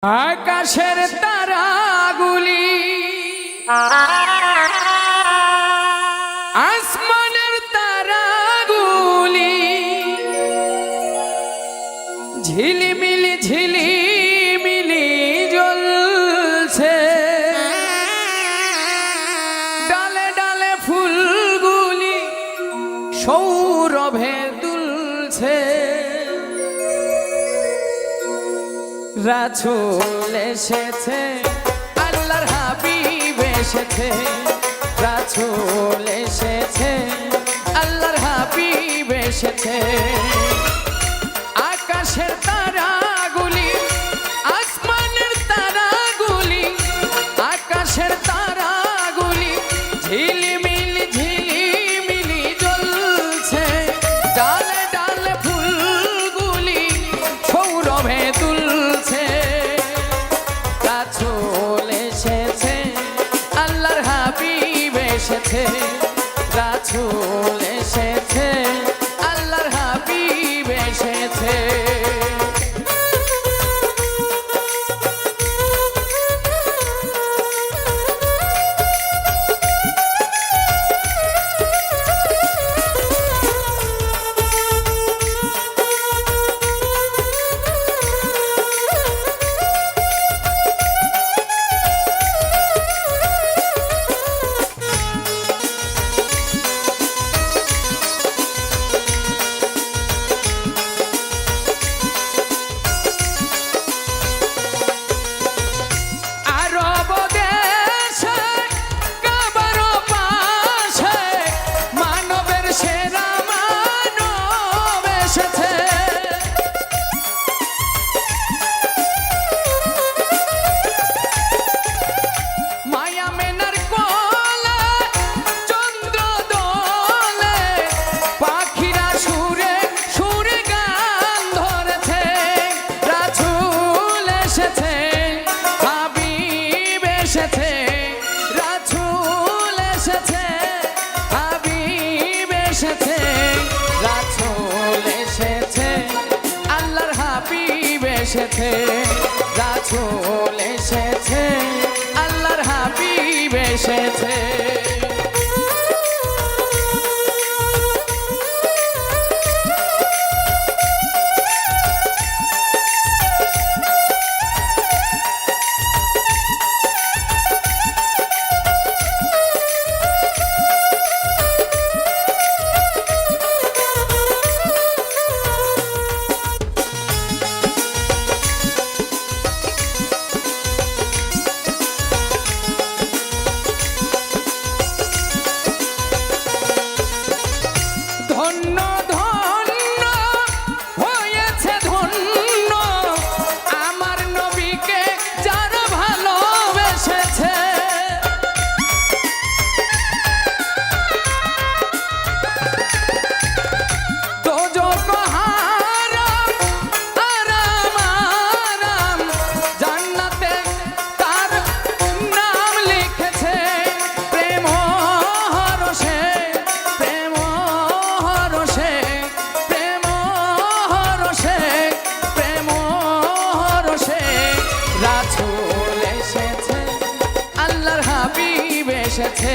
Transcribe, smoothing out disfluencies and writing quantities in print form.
আকাশের তারাগুলি আসমানের তারাগুলি ঝিলিমিলি ঝিলিমিলি জ্বলছে, ডালে ডালে ফুলগুলি সৌরভে দুলছে। রাসূল এসেছে, আল্লাহর হাবিব এসেছে। রাসূল এসেছে, আল্লাহর হাবিব এসেছে। আকাশের তারাগুলি আসমানের তারাগুলি, আকাশের তারাগুলি ঝিলিমিলি ঝিলিমিলি জ্বলছে, ডালে ডালে ফুলগুলি সৌরভে দুলছে। রাসূল এসেছে, আল্লাহর হাবিব এসেছে। রাসূল এসেছে, আল্লাহর হাবিব এসেছে। রাসূল এসেছে, হাবিব এসেছে। রাসূল এসেছে, আল্লাহর হাবিব এসেছে। রাসূল এসেছে, আল্লাহর হাবিব এসেছে। ধন্য ধন্য হয়েছে ধন্য আমার নবীকে যারা ভালোবেসেছে। দোজখ হারাম আরাম আরাম, জান্নাতে তার নাম লিখেছে। প্রেম হরষে প্রেম হরষে প্রেম হরষে প্রেম হরষে। রাসূল এসেছে, আল্লাহর হাবিব এসেছে।